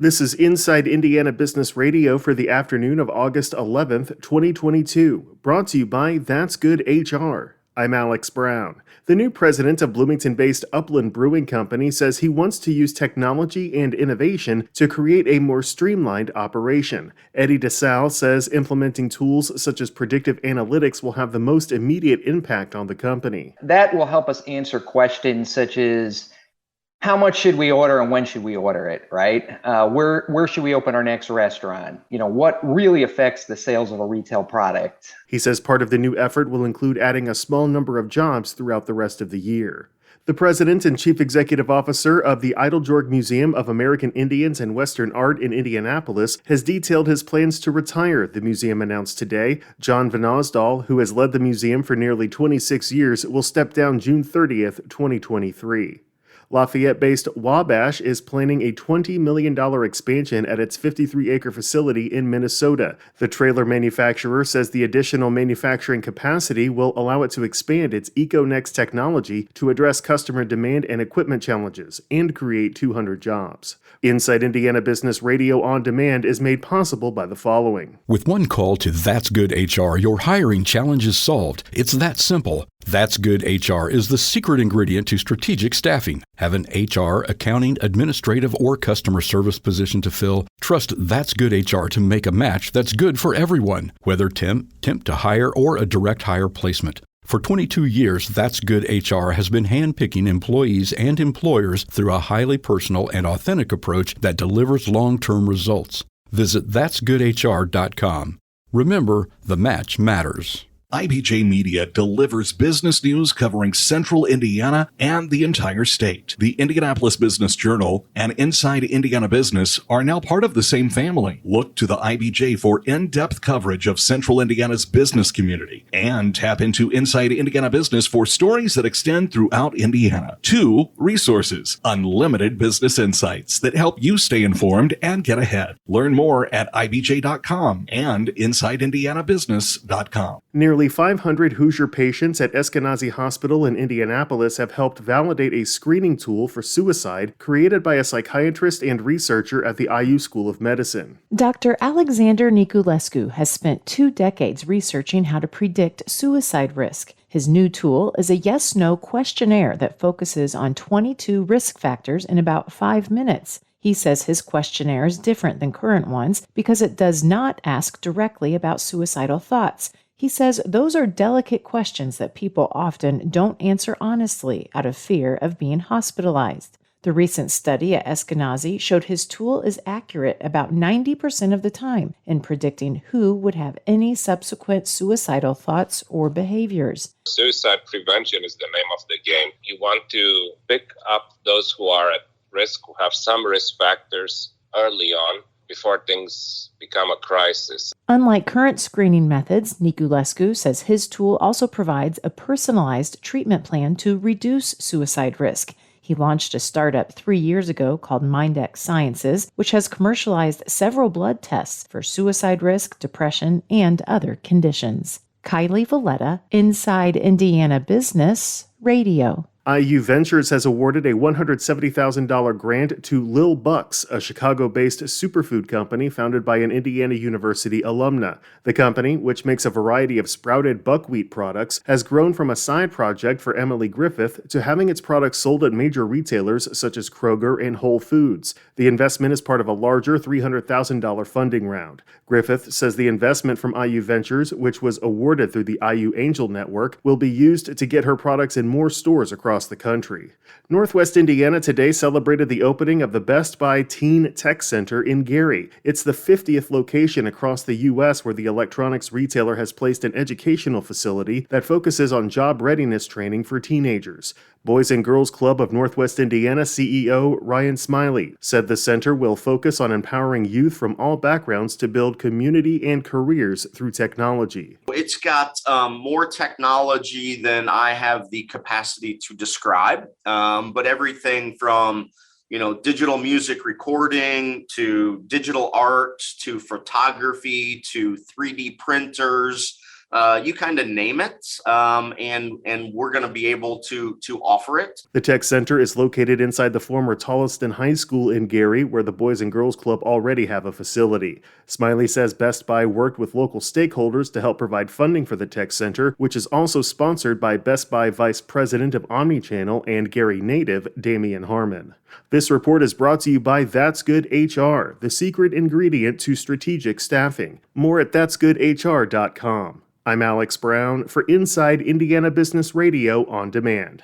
This is Inside Indiana Business Radio for the afternoon of August 11th, 2022, brought to you by That's Good HR. I'm Alex Brown. The new president of Bloomington-based Upland Brewing Company says he wants to use technology and innovation to create a more streamlined operation. Eddie DeSalle says implementing tools such as predictive analytics will have the most immediate impact on the company. That will help us answer questions such as how much should we order and when should we order it, right? Where should we open our next restaurant? What really affects the sales of a retail product? He says part of the new effort will include adding a small number of jobs throughout the rest of the year. The president and chief executive officer of the Eiteljorg Museum of American Indians and Western Art in Indianapolis has detailed his plans to retire, the museum announced today. John Van Osdal, who has led the museum for nearly 26 years, will step down June 30th, 2023. Lafayette-based Wabash is planning a $20 million expansion at its 53-acre facility in Minnesota. The trailer manufacturer says the additional manufacturing capacity will allow it to expand its EcoNex technology to address customer demand and equipment challenges and create 200 jobs. Inside Indiana Business Radio On Demand is made possible by the following. With one call to That's Good HR, your hiring challenge is solved. It's that simple. That's Good HR is the secret ingredient to strategic staffing. Have an HR, accounting, administrative, or customer service position to fill? Trust That's Good HR to make a match that's good for everyone, whether temp to hire, or a direct hire placement. For 22 years, That's Good HR has been handpicking employees and employers through a highly personal and authentic approach that delivers long-term results. Visit that'sgoodhr.com. Remember, the match matters. IBJ Media delivers business news covering Central Indiana and the entire state. The Indianapolis Business Journal and Inside Indiana Business are now part of the same family. Look to the IBJ for in-depth coverage of Central Indiana's business community and tap into Inside Indiana Business for stories that extend throughout Indiana. 2 resources, unlimited business insights that help you stay informed and get ahead. Learn more at ibj.com and insideindianabusiness.com. Nearly 500 Hoosier patients at Eskenazi Hospital in Indianapolis have helped validate a screening tool for suicide created by a psychiatrist and researcher at the IU School of Medicine. Dr. Alexander Niculescu has spent 2 decades researching how to predict suicide risk. His new tool is a yes-no questionnaire that focuses on 22 risk factors in about 5 minutes. He says his questionnaire is different than current ones because it does not ask directly about suicidal thoughts. He says those are delicate questions that people often don't answer honestly out of fear of being hospitalized. The recent study at Eskenazi showed his tool is accurate about 90% of the time in predicting who would have any subsequent suicidal thoughts or behaviors. Suicide prevention is the name of the game. You want to pick up those who are at risk, who have some risk factors early on, before things become a crisis. Unlike current screening methods, Niculescu says his tool also provides a personalized treatment plan to reduce suicide risk. He launched a startup 3 years ago called MindX Sciences, which has commercialized several blood tests for suicide risk, depression, and other conditions. Kylie Valletta, Inside Indiana Business Radio. IU Ventures has awarded a $170,000 grant to Lil Bucks, a Chicago-based superfood company founded by an Indiana University alumna. The company, which makes a variety of sprouted buckwheat products, has grown from a side project for Emily Griffith to having its products sold at major retailers such as Kroger and Whole Foods. The investment is part of a larger $300,000 funding round. Griffith says the investment from IU Ventures, which was awarded through the IU Angel Network, will be used to get her products in more stores across the country. Northwest Indiana today celebrated the opening of the Best Buy Teen Tech Center in Gary. It's the 50th location across the U.S. where the electronics retailer has placed an educational facility that focuses on job readiness training for teenagers. Boys and Girls Club of Northwest Indiana CEO Ryan Smiley said the center will focus on empowering youth from all backgrounds to build community and careers through technology. It's got more technology than I have the capacity to describe, but everything from digital music recording to digital art to photography to 3D printers you kind of name it, and we're going to be able to offer it. The Tech Center is located inside the former Tolliston High School in Gary, where the Boys and Girls Club already have a facility. Smiley says Best Buy worked with local stakeholders to help provide funding for the Tech Center, which is also sponsored by Best Buy Vice President of Omnichannel and Gary native Damian Harmon. This report is brought to you by That's Good HR, the secret ingredient to strategic staffing. More at that'sgoodhr.com. I'm Alex Brown for Inside Indiana Business Radio on Demand.